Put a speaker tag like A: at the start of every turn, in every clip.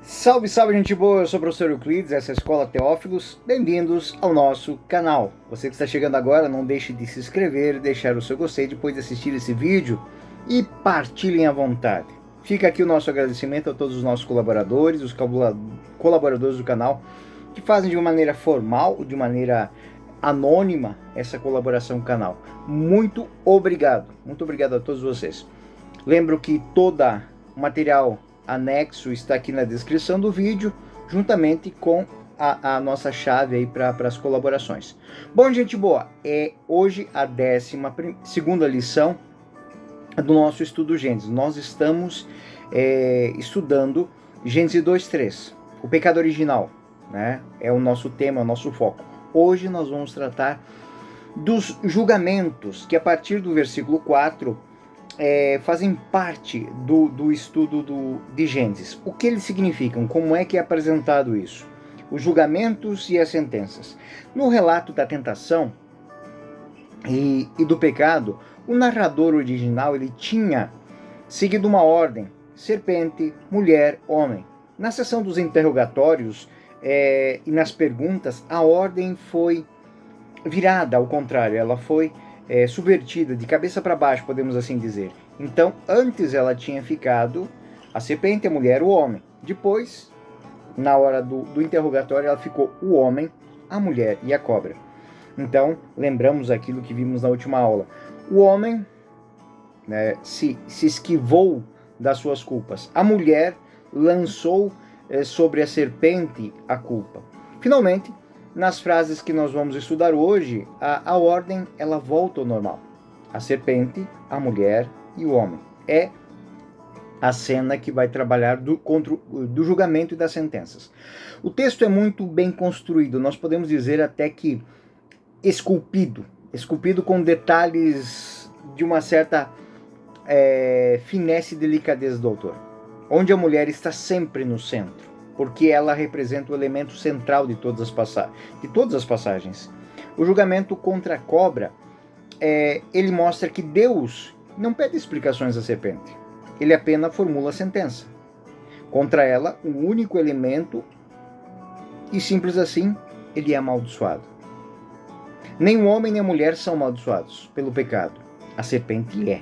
A: Salve, salve, gente boa! Eu sou o professor Euclides, essa é a Escola Teófilos. Bem-vindos ao nosso canal. Você que está chegando agora, não deixe de se inscrever, deixar o seu gostei depois de assistir esse vídeo e partilhem à vontade. Fica aqui o nosso agradecimento a todos os nossos colaboradores, os colaboradores do canal, que fazem de uma maneira formal, de maneira anônima, essa colaboração com o canal. Muito obrigado a todos vocês. Lembro que todo o material anexo está aqui na descrição do vídeo, juntamente com a nossa chave aí para as colaborações. Bom, gente boa, é hoje a 12ª lição do nosso estudo Gênesis. Nós estamos estudando Gênesis 2:3, o pecado original, né? É o nosso tema, é o nosso foco. Hoje nós vamos tratar dos julgamentos que a partir do versículo 4 fazem parte do estudo de Gênesis. O que eles significam? Como é que é apresentado isso? Os julgamentos e as sentenças. No relato da tentação e do pecado, o narrador original ele tinha seguido uma ordem: serpente, mulher, homem. Na seção dos interrogatórios e nas perguntas, a ordem foi virada ao contrário, ela foi subvertida, de cabeça para baixo, podemos assim dizer. Então, antes ela tinha ficado a serpente, a mulher, o homem. Depois, na hora do interrogatório, ela ficou o homem, a mulher e a cobra. Então, lembramos aquilo que vimos na última aula. O homem se esquivou das suas culpas. A mulher lançou sobre a serpente a culpa. Finalmente, nas frases que nós vamos estudar hoje, a ordem ela volta ao normal. A serpente, a mulher e o homem. É a cena que vai trabalhar do julgamento e das sentenças. O texto é muito bem construído, nós podemos dizer até que esculpido com detalhes de uma certa finesse e delicadeza do autor, onde a mulher está sempre no centro, porque ela representa o elemento central de todas as passagens. O julgamento contra a cobra, ele mostra que Deus não pede explicações à serpente, ele apenas formula a sentença. Contra ela, o único elemento, e simples assim, ele é amaldiçoado. Nem o homem nem a mulher são amaldiçoados pelo pecado, a serpente é.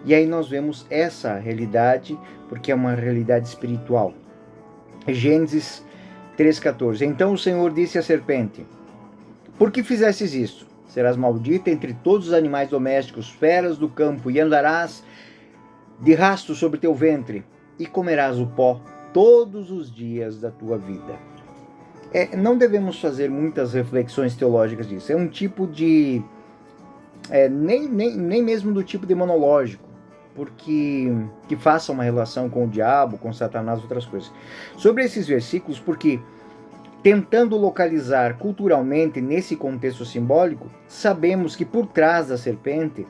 A: E aí nós vemos essa realidade, porque é uma realidade espiritual. Gênesis 3:14. Então o Senhor disse à serpente: por que fizestes isto? Serás maldita entre todos os animais domésticos, feras do campo, e andarás de rasto sobre teu ventre, e comerás o pó todos os dias da tua vida. Não devemos fazer muitas reflexões teológicas disso. É um tipo de... nem mesmo do tipo demonológico, porque que faça uma relação com o diabo, com Satanás, outras coisas. Sobre esses versículos, porque tentando localizar culturalmente nesse contexto simbólico, sabemos que por trás da serpente,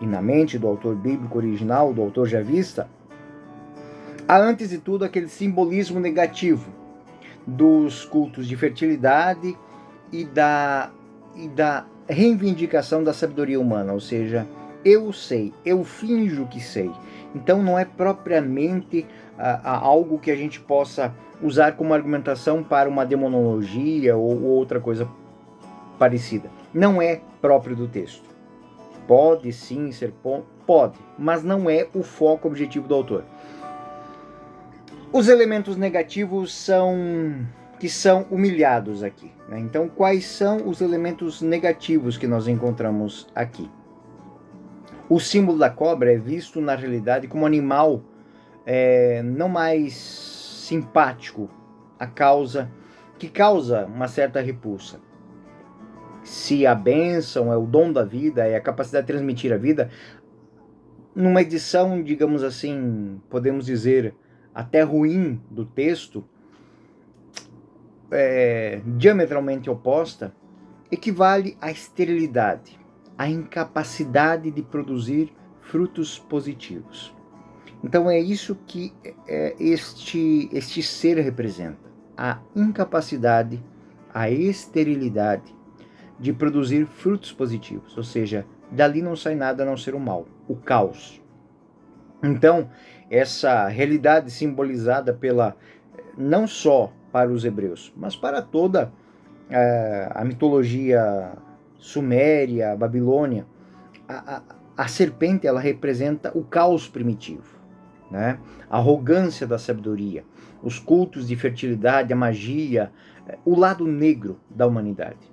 A: e na mente do autor bíblico original, do autor javista, há antes de tudo aquele simbolismo negativo dos cultos de fertilidade e da reivindicação da sabedoria humana, ou seja, eu sei, eu finjo que sei. Então não é propriamente algo que a gente possa usar como argumentação para uma demonologia ou outra coisa parecida. Não é próprio do texto. Pode sim ser, pode, mas não é o foco objetivo do autor. Os elementos negativos são humilhados aqui, né? Então, quais são os elementos negativos que nós encontramos aqui? O símbolo da cobra é visto na realidade como um animal não mais simpático, que causa uma certa repulsa. Se a bênção é o dom da vida, é a capacidade de transmitir a vida, numa edição, digamos assim, podemos dizer, até ruim do texto, diametralmente oposta, equivale à esterilidade, à incapacidade de produzir frutos positivos. Então é isso que este ser representa, a incapacidade, a esterilidade de produzir frutos positivos, ou seja, dali não sai nada a não ser o mal, o caos. Então, essa realidade simbolizada não só para os hebreus, mas para toda a mitologia suméria, babilônia. A serpente, ela representa o caos primitivo, né? A arrogância da sabedoria, os cultos de fertilidade, a magia, o lado negro da humanidade.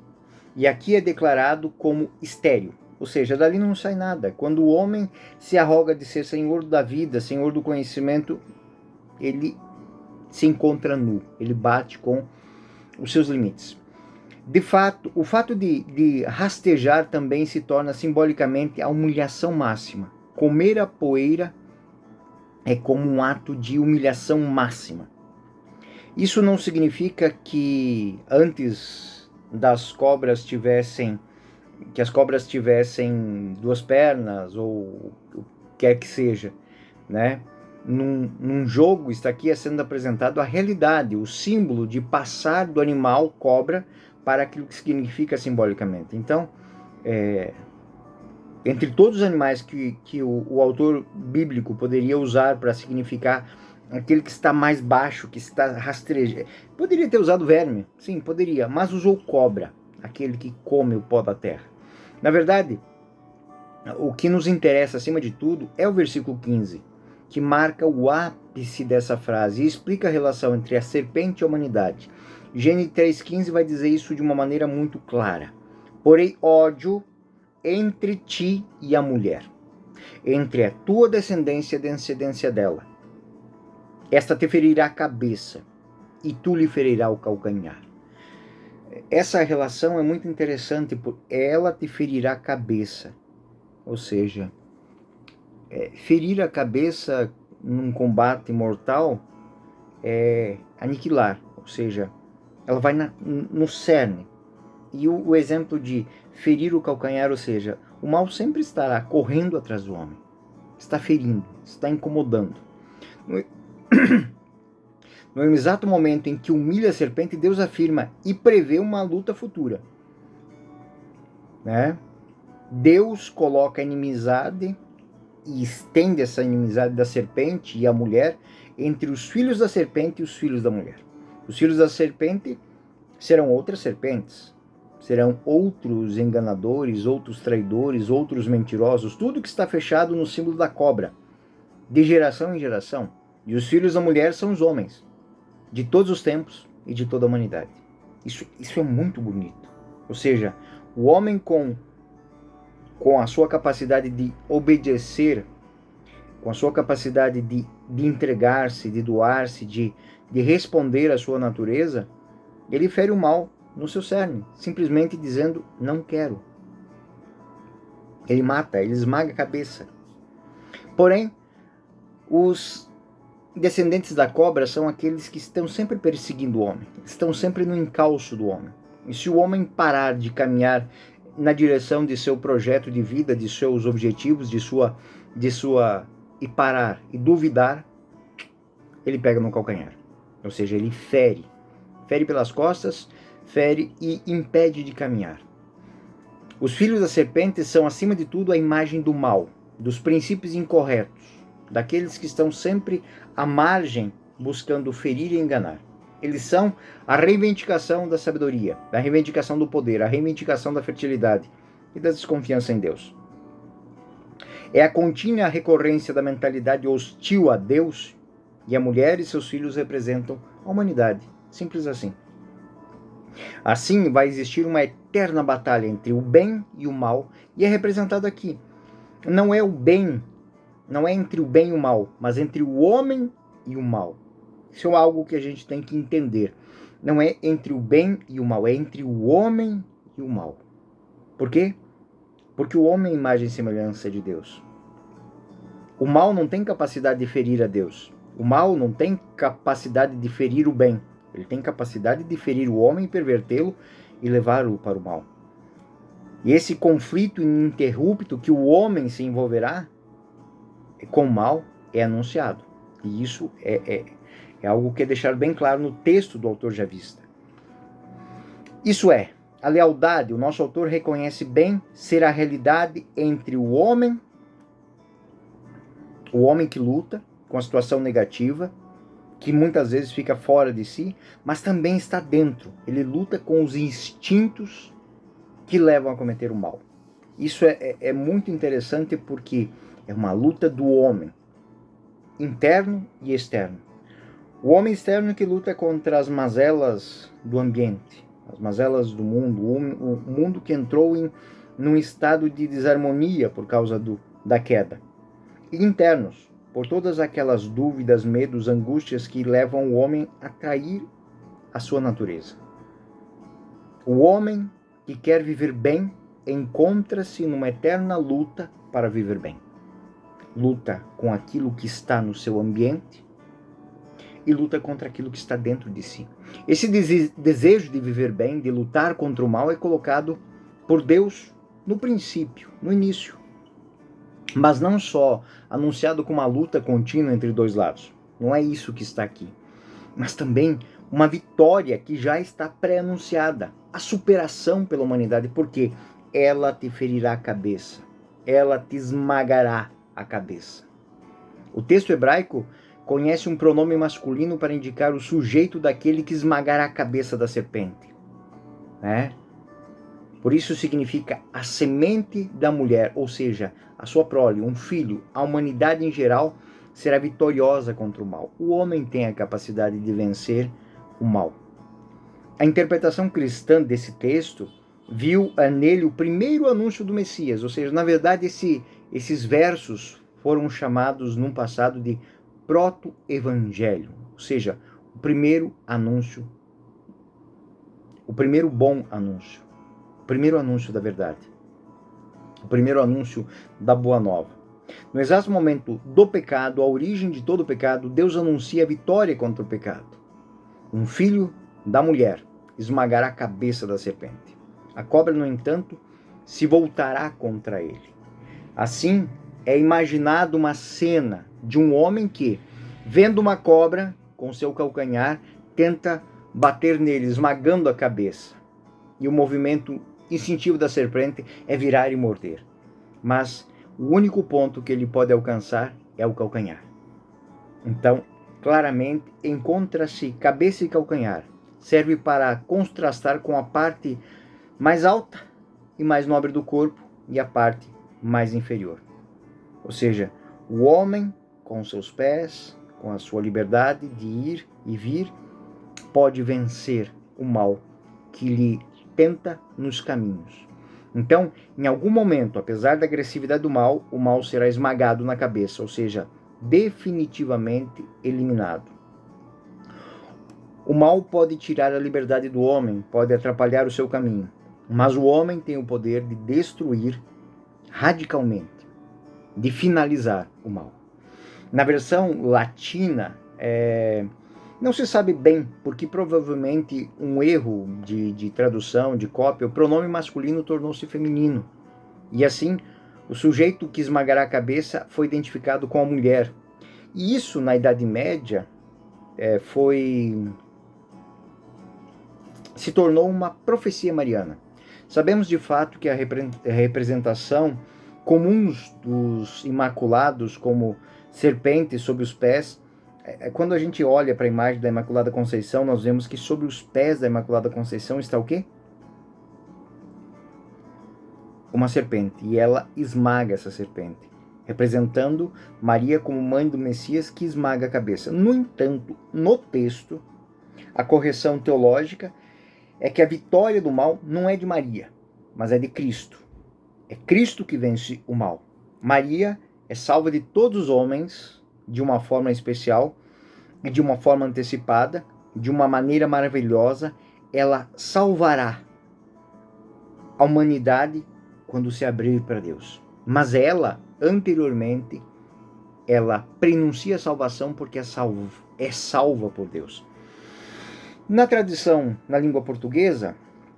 A: E aqui é declarado como estéril, ou seja, dali não sai nada. Quando o homem se arroga de ser senhor da vida, senhor do conhecimento, ele se encontra nu, ele bate com os seus limites. De fato, o fato de rastejar também se torna simbolicamente a humilhação máxima. Comer a poeira é como um ato de humilhação máxima. Isso não significa que antes das cobras tivessem, que as cobras tivessem duas pernas ou o que quer que seja, né? Num jogo está aqui sendo apresentado a realidade, o símbolo de passar do animal cobra para aquilo que significa simbolicamente. Então, entre todos os animais que o autor bíblico poderia usar para significar aquele que está mais baixo, que está rastrejo, poderia ter usado verme, sim, poderia, mas usou cobra, aquele que come o pó da terra. Na verdade, o que nos interessa acima de tudo é o versículo 15, que marca o ápice dessa frase e explica a relação entre a serpente e a humanidade. Gênesis 3,15 vai dizer isso de uma maneira muito clara. Porém, ódio entre ti e a mulher, entre a tua descendência e a descendência dela. Esta te ferirá a cabeça, e tu lhe ferirá o calcanhar. Essa relação é muito interessante, porque ela te ferirá a cabeça. Ou seja, ferir a cabeça num combate mortal é aniquilar. Ou seja, ela vai no cerne. E o exemplo de ferir o calcanhar, ou seja, o mal sempre estará correndo atrás do homem. Está ferindo, está incomodando. No exato momento em que humilha a serpente, Deus afirma e prevê uma luta futura. Né? Deus coloca a inimizade e estende essa inimizade da serpente e a mulher entre os filhos da serpente e os filhos da mulher. Os filhos da serpente serão outras serpentes, serão outros enganadores, outros traidores, outros mentirosos, tudo que está fechado no símbolo da cobra, de geração em geração. E os filhos da mulher são os homens, de todos os tempos e de toda a humanidade. Isso é muito bonito. Ou seja, o homem com a sua capacidade de obedecer, com a sua capacidade de entregar-se, de doar-se, de responder à sua natureza, ele fere o mal no seu cerne, simplesmente dizendo, não quero. Ele mata, ele esmaga a cabeça. Porém, os descendentes da cobra são aqueles que estão sempre perseguindo o homem, estão sempre no encalço do homem. E se o homem parar de caminhar na direção de seu projeto de vida, de seus objetivos, e parar e duvidar, ele pega no calcanhar. Ou seja, ele fere pelas costas, fere e impede de caminhar. Os filhos da serpente são, acima de tudo, a imagem do mal, dos princípios incorretos, daqueles que estão sempre à margem, buscando ferir e enganar. Eles são a reivindicação da sabedoria, a reivindicação do poder, a reivindicação da fertilidade e da desconfiança em Deus. É a contínua recorrência da mentalidade hostil a Deus, e a mulher e seus filhos representam a humanidade. Simples assim. Assim, vai existir uma eterna batalha entre o bem e o mal, e é representado aqui. Não é o bem, não é entre o bem e o mal, mas entre o homem e o mal. Isso é algo que a gente tem que entender. Não é entre o bem e o mal, é entre o homem e o mal. Por quê? Porque o homem é imagem e semelhança de Deus. O mal não tem capacidade de ferir a Deus. O mal não tem capacidade de ferir o bem. Ele tem capacidade de ferir o homem, pervertê-lo e levá-lo para o mal. E esse conflito ininterrupto que o homem se envolverá com o mal é anunciado. E isso é algo que é deixado bem claro no texto do autor Javista. Isso é, a lealdade, o nosso autor reconhece bem ser a realidade entre o homem que luta com a situação negativa, que muitas vezes fica fora de si, mas também está dentro. Ele luta com os instintos que levam a cometer o mal. Isso é muito interessante porque é uma luta do homem, interno e externo. O homem externo que luta contra as mazelas do ambiente, as mazelas do mundo, o mundo que entrou num estado de desarmonia por causa da queda. E internos, por todas aquelas dúvidas, medos, angústias que levam o homem a trair a sua natureza. O homem que quer viver bem encontra-se numa eterna luta para viver bem. Luta com aquilo que está no seu ambiente e luta contra aquilo que está dentro de si. Esse desejo de viver bem, de lutar contra o mal, é colocado por Deus no princípio, no início. Mas não só anunciado como uma luta contínua entre dois lados. Não é isso que está aqui. Mas também uma vitória que já está pré-anunciada. A superação pela humanidade, porque ela te ferirá a cabeça. Ela te esmagará a cabeça. O texto hebraico conhece um pronome masculino para indicar o sujeito daquele que esmagará a cabeça da serpente. Por isso significa a semente da mulher, ou seja, a sua prole, um filho. A humanidade em geral será vitoriosa contra o mal. O homem tem a capacidade de vencer o mal. A interpretação cristã desse texto viu nele o primeiro anúncio do Messias, ou seja, na verdade esses versos foram chamados num passado de proto-evangelho, ou seja, o primeiro anúncio, o primeiro bom anúncio, o primeiro anúncio da verdade, o primeiro anúncio da boa nova. No exato momento do pecado, a origem de todo o pecado, Deus anuncia a vitória contra o pecado. Um filho da mulher esmagará a cabeça da serpente. A cobra, no entanto, se voltará contra ele. Assim, é imaginado uma cena de um homem que, vendo uma cobra com seu calcanhar, tenta bater nele, esmagando a cabeça. E o movimento instintivo da serpente é virar e morder. Mas o único ponto que ele pode alcançar é o calcanhar. Então, claramente, encontra-se cabeça e calcanhar. Serve para contrastar com a parte mais alta e mais nobre do corpo e a parte mais inferior. Ou seja, o homem, com seus pés, com a sua liberdade de ir e vir, pode vencer o mal que lhe tenta nos caminhos. Então, em algum momento, apesar da agressividade do mal, o mal será esmagado na cabeça, ou seja, definitivamente eliminado. O mal pode tirar a liberdade do homem, pode atrapalhar o seu caminho, mas o homem tem o poder de destruir radicalmente, de finalizar o mal. Na versão latina, não se sabe bem, porque provavelmente um erro de tradução, de cópia, o pronome masculino tornou-se feminino. E assim, o sujeito que esmagará a cabeça foi identificado com a mulher. E isso, na Idade Média, se tornou uma profecia mariana. Sabemos de fato que a representação comum dos imaculados como serpentes sobre os pés, quando a gente olha para a imagem da Imaculada Conceição, nós vemos que sobre os pés da Imaculada Conceição está o quê? Uma serpente, e ela esmaga essa serpente, representando Maria como mãe do Messias que esmaga a cabeça. No entanto, no texto, a correção teológica é que a vitória do mal não é de Maria, mas é de Cristo. É Cristo que vence o mal. Maria é salva de todos os homens de uma forma especial e de uma forma antecipada, de uma maneira maravilhosa. Ela salvará a humanidade quando se abrir para Deus. Mas ela, anteriormente, ela prenuncia a salvação porque é salva por Deus. Na tradição, na língua portuguesa,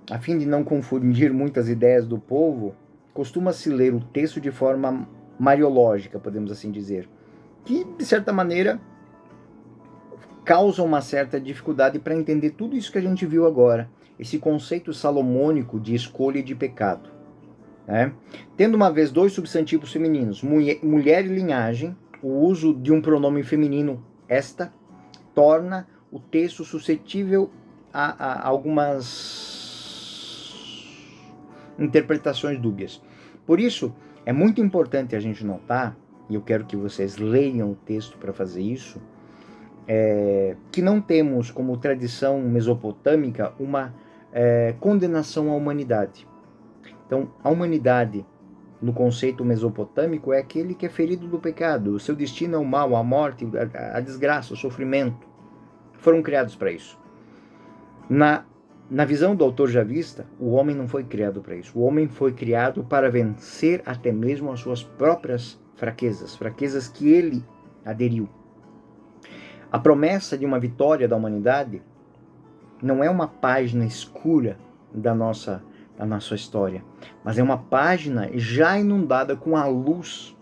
A: a fim de não confundir muitas ideias do povo, costuma-se ler o texto de forma mariológica, podemos assim dizer, que, de certa maneira, causa uma certa dificuldade para entender tudo isso que a gente viu agora, esse conceito salomônico de escolha e de pecado. Tendo uma vez dois substantivos femininos, mulher e linhagem, o uso de um pronome feminino, esta, torna o texto suscetível a algumas interpretações dúbias. Por isso, é muito importante a gente notar, e eu quero que vocês leiam o texto para fazer isso, que não temos como tradição mesopotâmica uma condenação à humanidade. Então, a humanidade, no conceito mesopotâmico, é aquele que é ferido do pecado. O seu destino é o mal, a morte, a desgraça, o sofrimento. Foram criados para isso. Na visão do autor javista, o homem não foi criado para isso. O homem foi criado para vencer até mesmo as suas próprias fraquezas, fraquezas que ele aderiu. A promessa de uma vitória da humanidade não é uma página escura da nossa história, mas é uma página já inundada com a luz,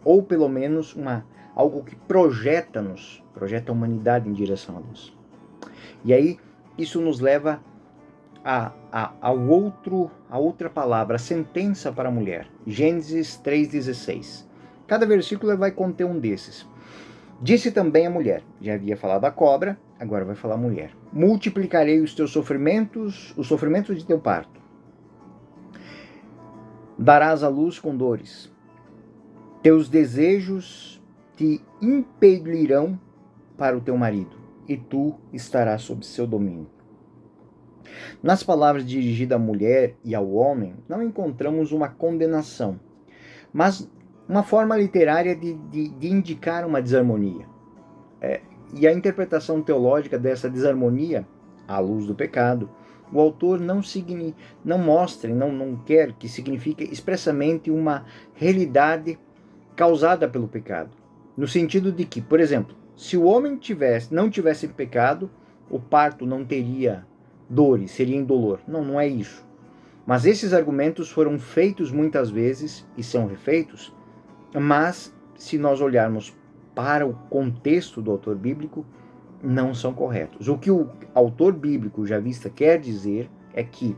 A: ou pelo menos algo que projeta a humanidade em direção à luz. E aí, isso nos leva a outra palavra, a sentença para a mulher. Gênesis 3,16. Cada versículo vai conter um desses. Disse também a mulher, já havia falado a cobra, agora vai falar a mulher. Multiplicarei os teus sofrimentos, os sofrimentos de teu parto. Darás à luz com dores. Teus desejos te impelirão para o teu marido, e tu estarás sob seu domínio. Nas palavras dirigidas à mulher e ao homem, não encontramos uma condenação, mas uma forma literária de indicar uma desarmonia. E a interpretação teológica dessa desarmonia, à luz do pecado, o autor não mostra, não quer que signifique expressamente uma realidade causada pelo pecado. No sentido de que, por exemplo, se o homem não tivesse pecado, o parto não teria dores, seria indolor. Não é isso. Mas esses argumentos foram feitos muitas vezes, e são refeitos, mas se nós olharmos para o contexto do autor bíblico, não são corretos. O que o autor bíblico javista quer dizer é que,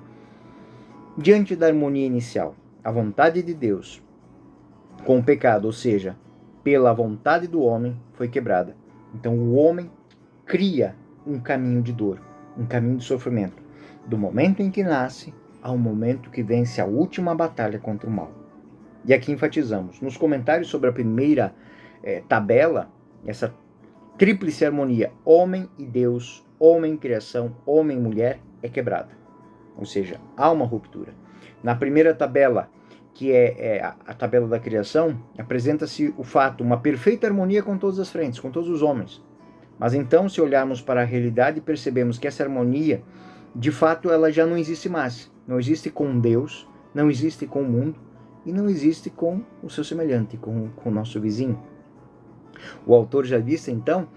A: diante da harmonia inicial, a vontade de Deus com o pecado, ou seja, pela vontade do homem, foi quebrada. Então o homem cria um caminho de dor, um caminho de sofrimento, do momento em que nasce ao momento que vence a última batalha contra o mal. E aqui enfatizamos, nos comentários sobre a primeira tabela, essa tríplice harmonia, homem e Deus, homem e criação, homem e mulher, é quebrada. Ou seja, há uma ruptura. Na primeira tabela, que é a tabela da criação, apresenta-se o fato, uma perfeita harmonia com todas as frentes, com todos os homens. Mas então, se olharmos para a realidade, percebemos que essa harmonia, de fato, ela já não existe mais. Não existe com Deus, não existe com o mundo, e não existe com o seu semelhante, com o nosso vizinho. O autor javista, então,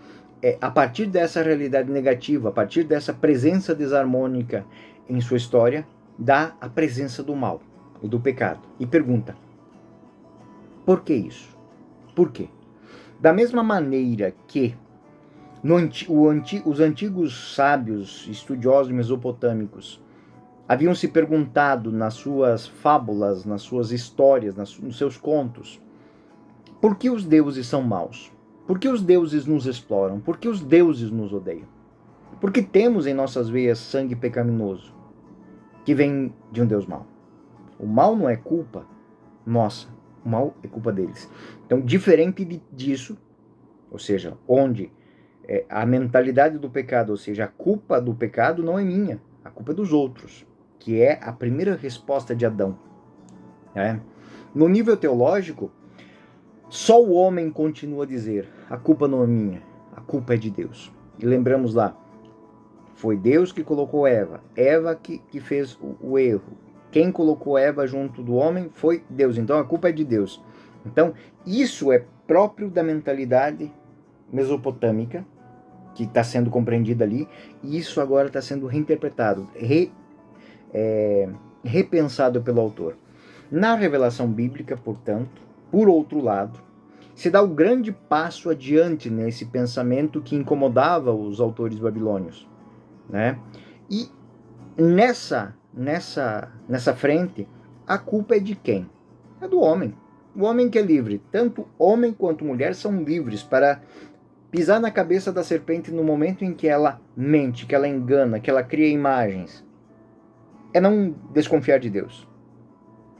A: a partir dessa realidade negativa, a partir dessa presença desarmônica em sua história, dá a presença do mal e do pecado. E pergunta, por que isso? Por quê? Da mesma maneira que os antigos sábios, estudiosos mesopotâmicos, haviam se perguntado nas suas fábulas, nas suas histórias, nos seus contos, por que os deuses são maus? Por que os deuses nos exploram? Por que os deuses nos odeiam? Porque temos em nossas veias sangue pecaminoso, que vem de um Deus mau. O mal não é culpa nossa, o mal é culpa deles. Então, diferente disso, ou seja, onde a mentalidade do pecado, ou seja, a culpa do pecado não é minha, a culpa é dos outros, que é a primeira resposta de Adão. No nível teológico, só o homem continua a dizer, a culpa não é minha, a culpa é de Deus. E lembramos lá, foi Deus que colocou Eva que fez o erro. Quem colocou Eva junto do homem foi Deus, então a culpa é de Deus. Então, isso é próprio da mentalidade mesopotâmica, que está sendo compreendida ali, e isso agora está sendo reinterpretado, repensado pelo autor. Na revelação bíblica, portanto, por outro lado, se dá o grande passo adiante nesse pensamento que incomodava os autores babilônios, né? E nessa frente, a culpa é de quem? É do homem. O homem que é livre. Tanto homem quanto mulher são livres para Pisar na cabeça da serpente no momento em que ela mente, que ela engana, que ela cria imagens, é não desconfiar de Deus.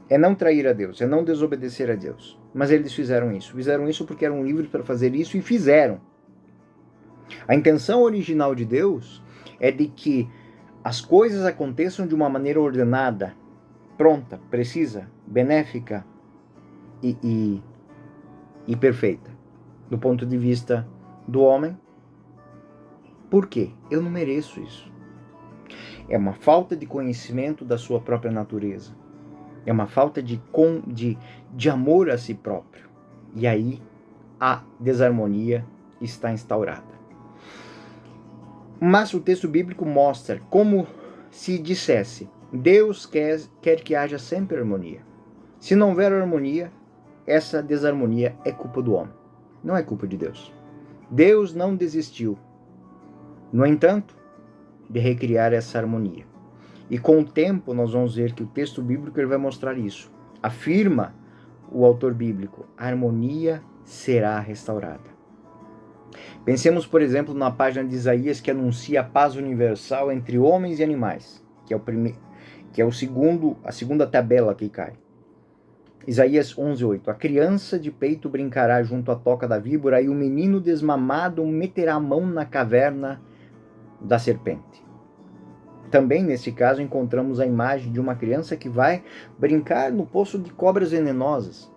A: É não trair a Deus, é não desobedecer a Deus. Mas eles fizeram isso. Fizeram isso porque eram livres para fazer isso e fizeram. A intenção original de Deus é de que as coisas aconteçam de uma maneira ordenada, pronta, precisa, benéfica e perfeita, do ponto de vista do homem. Por quê? Eu não mereço isso. É uma falta de conhecimento da sua própria natureza. É uma falta de amor a si próprio. E aí a desarmonia está instaurada. Mas o texto bíblico mostra como se dissesse: Deus quer que haja sempre harmonia. Se não houver harmonia, essa desarmonia é culpa do homem, não é culpa de Deus. Deus não desistiu, no entanto, de recriar essa harmonia. E com o tempo nós vamos ver que o texto bíblico ele vai mostrar isso. Afirma o autor bíblico: a harmonia será restaurada. Pensemos, por exemplo, na página de Isaías que anuncia a paz universal entre homens e animais, que é a segunda tabela que cai. Isaías 11:8. A criança de peito brincará junto à toca da víbora, e o menino desmamado meterá a mão na caverna da serpente. Também, nesse caso, encontramos a imagem de uma criança que vai brincar no poço de cobras venenosas.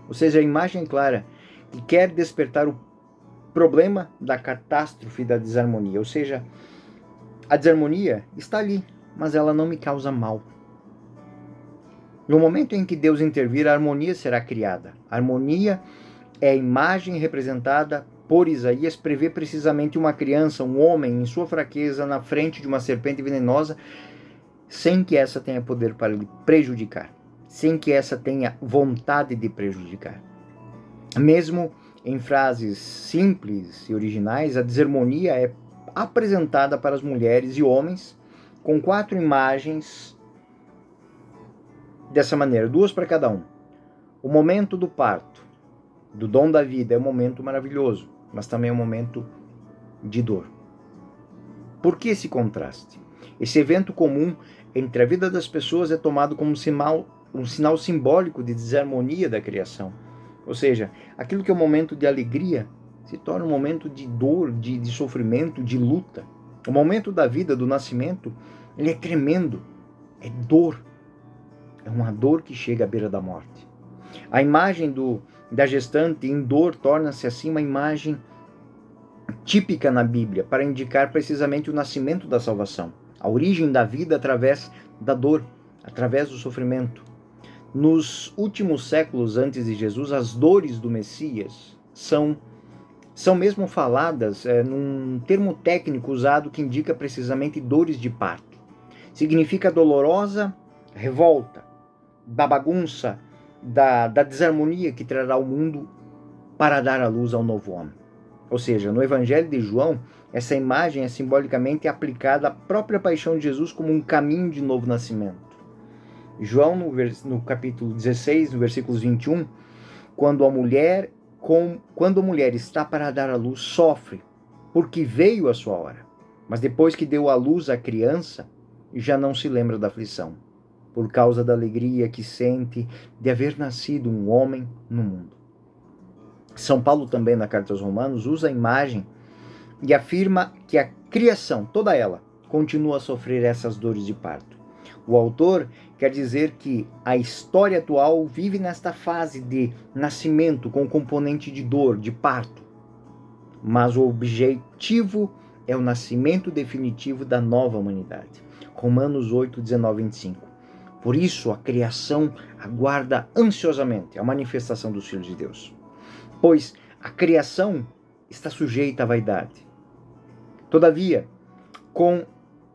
A: Ou seja, a imagem clara que quer despertar o problema da catástrofe da desarmonia. Ou seja, a desarmonia está ali, mas ela não me causa mal. No momento em que Deus intervir, a harmonia será criada. A harmonia é a imagem representada por Isaías, prevê precisamente uma criança, um homem, em sua fraqueza, na frente de uma serpente venenosa, sem que essa tenha poder para lhe prejudicar, sem que essa tenha vontade de prejudicar. Mesmo em frases simples e originais, a desarmonia é apresentada para as mulheres e homens com 4 imagens dessa maneira, 2 para cada um. O momento do parto, do dom da vida, é um momento maravilhoso, mas também é um momento de dor. Por que esse contraste? Esse evento comum entre a vida das pessoas é tomado como um sinal simbólico de desarmonia da criação. Ou seja, aquilo que é um momento de alegria se torna um momento de dor, de sofrimento, de luta. O momento da vida, do nascimento, ele é tremendo, é dor. É uma dor que chega à beira da morte. A imagem da gestante em dor torna-se assim uma imagem típica na Bíblia para indicar precisamente o nascimento da salvação, a origem da vida através da dor, através do sofrimento. Nos últimos séculos antes de Jesus, as dores do Messias são mesmo faladas num termo técnico usado que indica precisamente dores de parto. Significa dolorosa revolta, da bagunça, da desarmonia que trará ao mundo para dar à luz ao novo homem. Ou seja, no Evangelho de João, essa imagem é simbolicamente aplicada à própria paixão de Jesus como um caminho de novo nascimento. João, no capítulo 16, no versículos 21, quando a mulher está para dar à luz, sofre, porque veio a sua hora. Mas depois que deu à luz a criança, já não se lembra da aflição, por causa da alegria que sente de haver nascido um homem no mundo. São Paulo também, na carta aos Romanos, usa a imagem e afirma que a criação, toda ela, continua a sofrer essas dores de parto. O autor quer dizer que a história atual vive nesta fase de nascimento com componente de dor, de parto. Mas o objetivo é o nascimento definitivo da nova humanidade. Romanos 8, 19 e 25. Por isso, a criação aguarda ansiosamente a manifestação dos filhos de Deus. Pois a criação está sujeita à vaidade. Todavia, com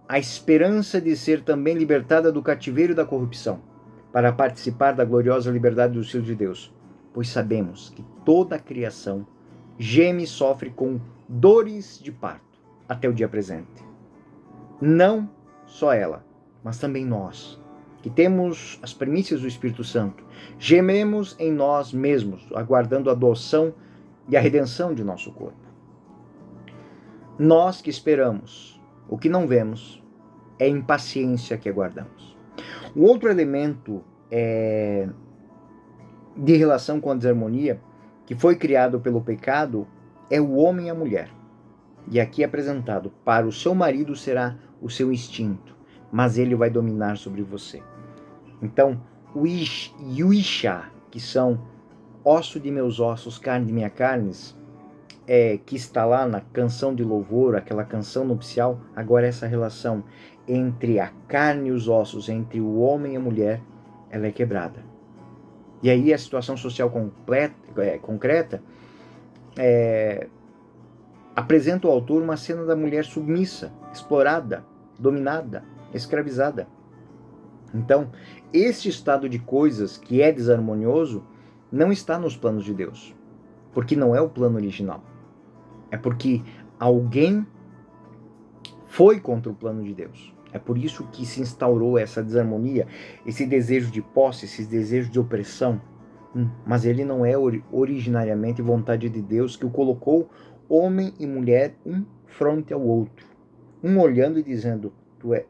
A: a esperança de ser também libertada do cativeiro e da corrupção, para participar da gloriosa liberdade dos filhos de Deus, pois sabemos que toda a criação geme e sofre com dores de parto até o dia presente. Não só ela, mas também nós, que temos as primícias do Espírito Santo, gememos em nós mesmos, aguardando a adoção e a redenção de nosso corpo. Nós que esperamos o que não vemos, é impaciência que aguardamos. Um outro elemento de relação com a desarmonia, que foi criado pelo pecado, é o homem e a mulher. E aqui é apresentado: para o seu marido será o seu instinto, mas ele vai dominar sobre você. Então, o Ish e o Isha, que são osso de meus ossos, carne de minha carne, que está lá na canção de louvor, aquela canção nupcial, agora essa relação entre a carne e os ossos, entre o homem e a mulher, ela é quebrada. E aí a situação social concreta apresenta o autor uma cena da mulher submissa, explorada, dominada, escravizada. Então, este estado de coisas que é desarmonioso não está nos planos de Deus, porque não é o plano original. É porque alguém foi contra o plano de Deus. É por isso que se instaurou essa desarmonia, esse desejo de posse, esse desejo de opressão. Mas ele não é originariamente vontade de Deus, que o colocou homem e mulher um fronte ao outro. Um olhando e dizendo: tu é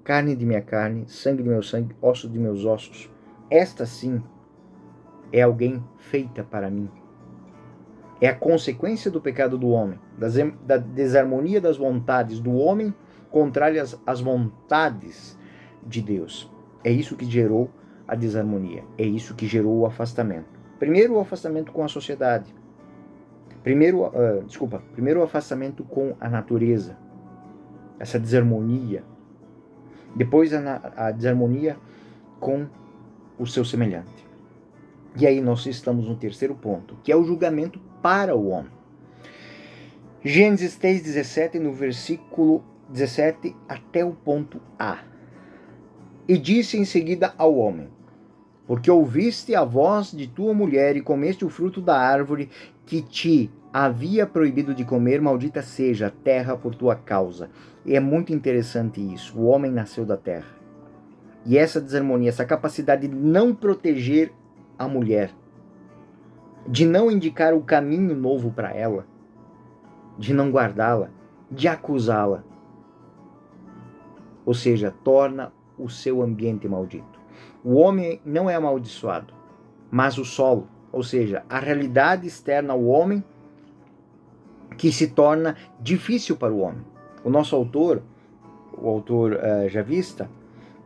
A: carne de minha carne, sangue de meu sangue, osso de meus ossos. Esta sim é alguém feita para mim. É a consequência do pecado do homem, da desarmonia das vontades do homem contrárias às vontades de Deus. É isso que gerou a desarmonia, é isso que gerou o afastamento. Primeiro o afastamento com a sociedade, primeiro o afastamento com a natureza, essa desarmonia. Depois a desarmonia com o seu semelhante. E aí nós estamos no terceiro ponto, que é o julgamento para o homem. Gênesis 3:17, no versículo 17 até o ponto A. E disse em seguida ao homem: porque ouviste a voz de tua mulher e comeste o fruto da árvore que te havia proibido de comer, maldita seja a terra por tua causa. E é muito interessante isso. O homem nasceu da terra. E essa desarmonia, essa capacidade de não proteger a mulher, de não indicar o caminho novo para ela, de não guardá-la, de acusá-la, ou seja, torna o seu ambiente maldito. O homem não é amaldiçoado, mas o solo, ou seja, a realidade externa ao homem, que se torna difícil para o homem. O nosso autor, o autor javista,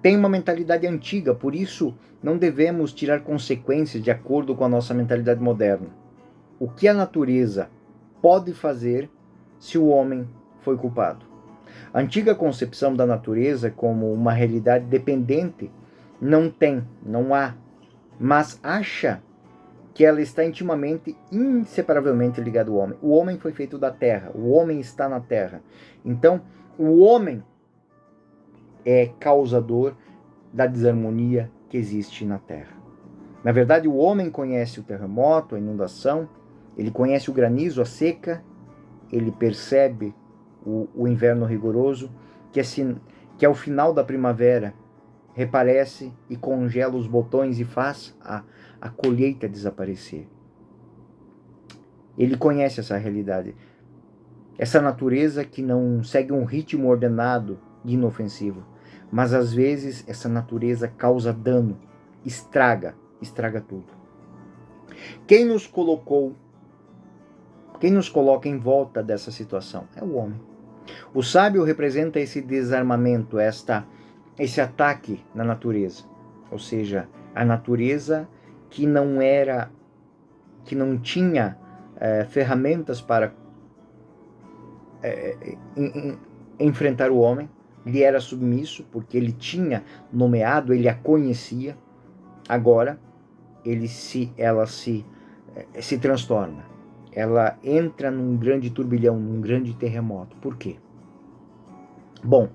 A: tem uma mentalidade antiga, por isso não devemos tirar consequências de acordo com a nossa mentalidade moderna. O que a natureza pode fazer se o homem foi culpado? A antiga concepção da natureza como uma realidade dependente não há, mas acha que ela está intimamente, inseparavelmente ligada ao homem. O homem foi feito da terra, o homem está na terra. Então, o homem é causador da desarmonia que existe na terra. Na verdade, o homem conhece o terremoto, a inundação, ele conhece o granizo, a seca, ele percebe o inverno rigoroso, que ao final da primavera reparece e congela os botões e faz a colheita desaparecer. Ele conhece essa realidade, essa natureza que não segue um ritmo ordenado e inofensivo, mas às vezes essa natureza causa dano, estraga tudo. Quem nos coloca em volta dessa situação? É o homem. O sábio representa esse desarmamento, esse ataque na natureza, ou seja, a natureza que não tinha ferramentas para enfrentar o homem, lhe era submisso porque ele tinha nomeado, ele a conhecia. Agora ela se transtorna, ela entra num grande turbilhão, num grande terremoto. Por quê? Bom,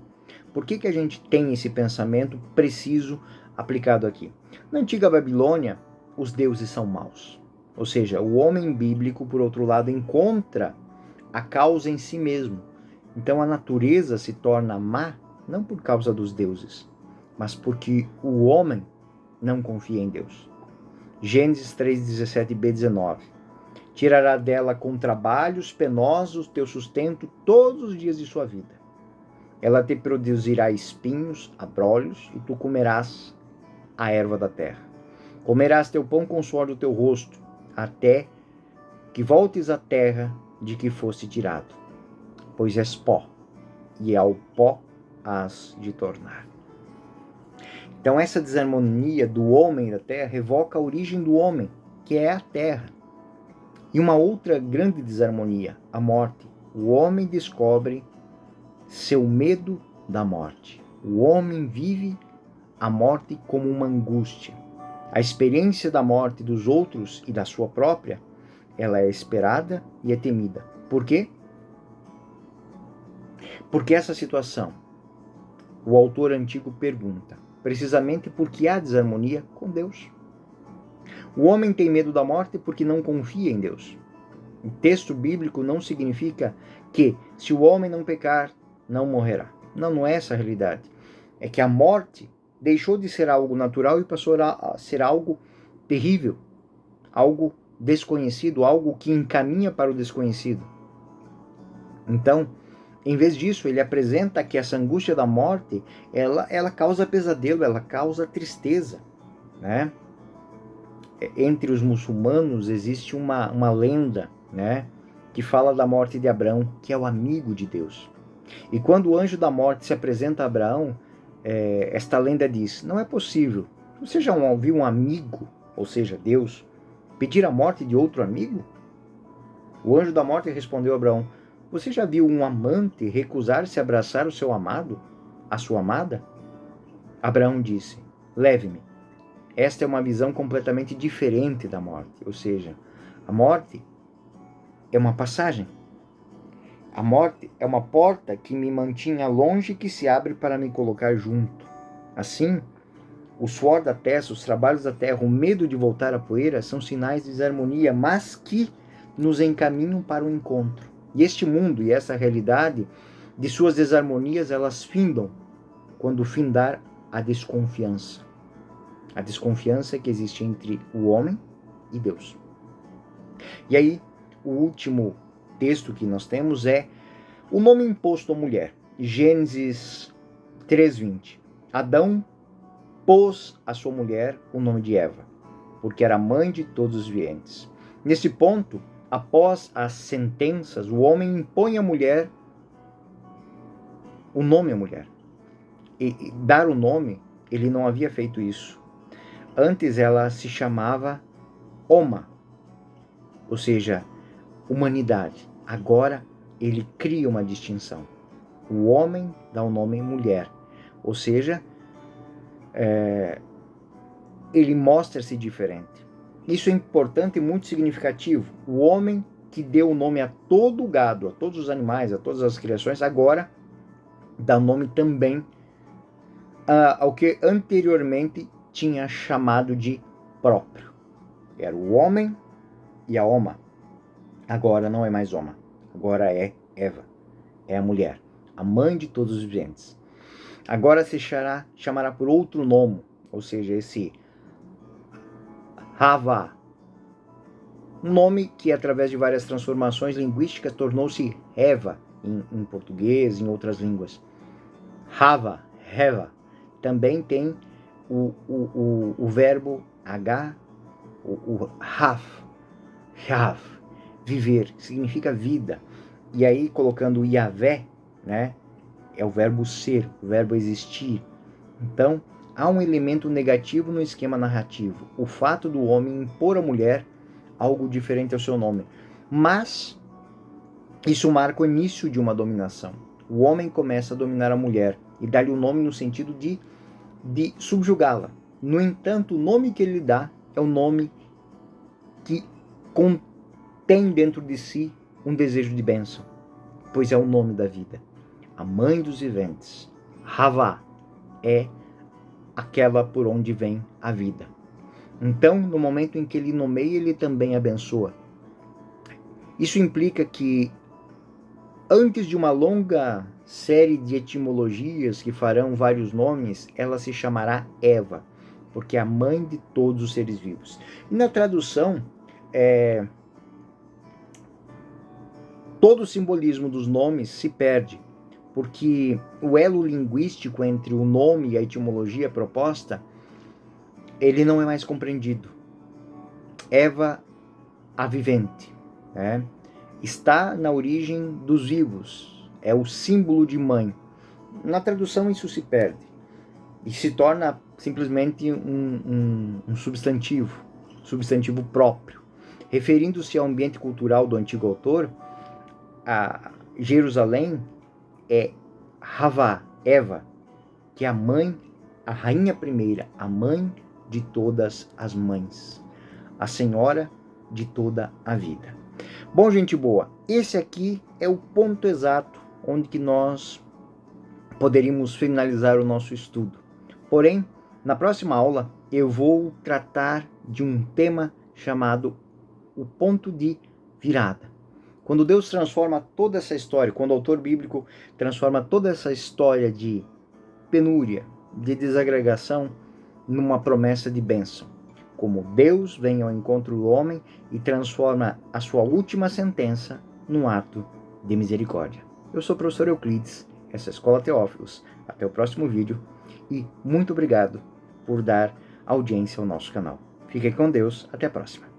A: por que a gente tem esse pensamento preciso aplicado aqui? Na antiga Babilônia, os deuses são maus. Ou seja, o homem bíblico, por outro lado, encontra a causa em si mesmo. Então a natureza se torna má, não por causa dos deuses, mas porque o homem não confia em Deus. Gênesis 3:17b-19. Tirará dela com trabalhos penosos teu sustento todos os dias de sua vida. Ela te produzirá espinhos, abrolhos, e tu comerás a erva da terra. Comerás teu pão com o suor do teu rosto, até que voltes à terra de que foste tirado, pois és pó, e ao pó hás de tornar. Então essa desarmonia do homem e da terra revoca a origem do homem, que é a terra. E uma outra grande desarmonia, a morte. O homem descobre seu medo da morte. O homem vive a morte como uma angústia. A experiência da morte dos outros e da sua própria, ela é esperada e é temida. Por quê? Porque essa situação, o autor antigo pergunta, precisamente porque há desarmonia com Deus. O homem tem medo da morte porque não confia em Deus. O texto bíblico não significa que, se o homem não pecar, não morrerá. Não é essa a realidade. É que a morte deixou de ser algo natural e passou a ser algo terrível, algo desconhecido, algo que encaminha para o desconhecido. Então, em vez disso, ele apresenta que essa angústia da morte, ela causa pesadelo, ela causa tristeza, né? Entre os muçulmanos existe uma lenda, né, que fala da morte de Abraão, que é o amigo de Deus. E quando o anjo da morte se apresenta a Abraão, esta lenda diz, não é possível. Você já ouviu um amigo, ou seja, Deus, pedir a morte de outro amigo? O anjo da morte respondeu a Abraão, você já viu um amante recusar-se a abraçar o seu amado, a sua amada? Abraão disse, leve-me. Esta é uma visão completamente diferente da morte, ou seja, a morte é uma passagem. A morte é uma porta que me mantinha longe que se abre para me colocar junto. Assim, o suor da testa, os trabalhos da terra, o medo de voltar à poeira são sinais de desarmonia, mas que nos encaminham para o encontro. E este mundo e essa realidade de suas desarmonias, elas findam quando findar a desconfiança. A desconfiança que existe entre o homem e Deus. E aí, o último texto que nós temos é o nome imposto à mulher. Gênesis 3:20. Adão pôs à sua mulher o nome de Eva, porque era mãe de todos os viventes. Nesse ponto, após as sentenças, o homem impõe à mulher o nome à mulher. E dar o nome, ele não havia feito isso. Antes ela se chamava Oma, ou seja, humanidade. Agora ele cria uma distinção. O homem dá o nome mulher, ou seja, ele mostra-se diferente. Isso é importante e muito significativo. O homem que deu o nome a todo o gado, a todos os animais, a todas as criações, agora dá nome também ao que anteriormente tinha chamado de próprio. Era o homem e a Oma. Agora não é mais Oma. Agora é Eva. É a mulher. A mãe de todos os viventes. Agora se chamará por outro nome. Ou seja, esse Havá. Um nome que, através de várias transformações linguísticas, tornou-se Eva em português, em outras línguas. Hava, Heva. Também tem o verbo H, o Haf, viver, significa vida. E aí, colocando Yahvé, né, é o verbo ser, o verbo existir. Então, há um elemento negativo no esquema narrativo, o fato do homem impor à mulher algo diferente ao seu nome. Mas, isso marca o início de uma dominação. O homem começa a dominar a mulher e dá-lhe o nome no sentido de subjugá-la. No entanto, o nome que ele dá é o nome que contém dentro de si um desejo de bênção, pois é o nome da vida. A mãe dos viventes, Havá, é aquela por onde vem a vida. Então, no momento em que ele nomeia, ele também abençoa. Isso implica que, antes de uma longa série de etimologias que farão vários nomes, ela se chamará Eva, porque é a mãe de todos os seres vivos. E na tradução, todo o simbolismo dos nomes se perde, porque o elo linguístico entre o nome e a etimologia proposta, ele não é mais compreendido. Eva, a vivente, né? Está na origem dos vivos, é o símbolo de mãe. Na tradução isso se perde e se torna simplesmente um substantivo próprio. Referindo-se ao ambiente cultural do antigo autor, a Jerusalém é Havá, Eva, que é a mãe, a rainha primeira, a mãe de todas as mães, a senhora de toda a vida. Bom, gente boa, esse aqui é o ponto exato onde que nós poderíamos finalizar o nosso estudo. Porém, na próxima aula eu vou tratar de um tema chamado o ponto de virada. Quando Deus transforma toda essa história, quando o autor bíblico transforma toda essa história de penúria, de desagregação, numa promessa de bênção. Como Deus vem ao encontro do homem e transforma a sua última sentença num ato de misericórdia. Eu sou o professor Euclides, essa é a Escola Teófilos. Até o próximo vídeo e muito obrigado por dar audiência ao nosso canal. Fique com Deus, até a próxima.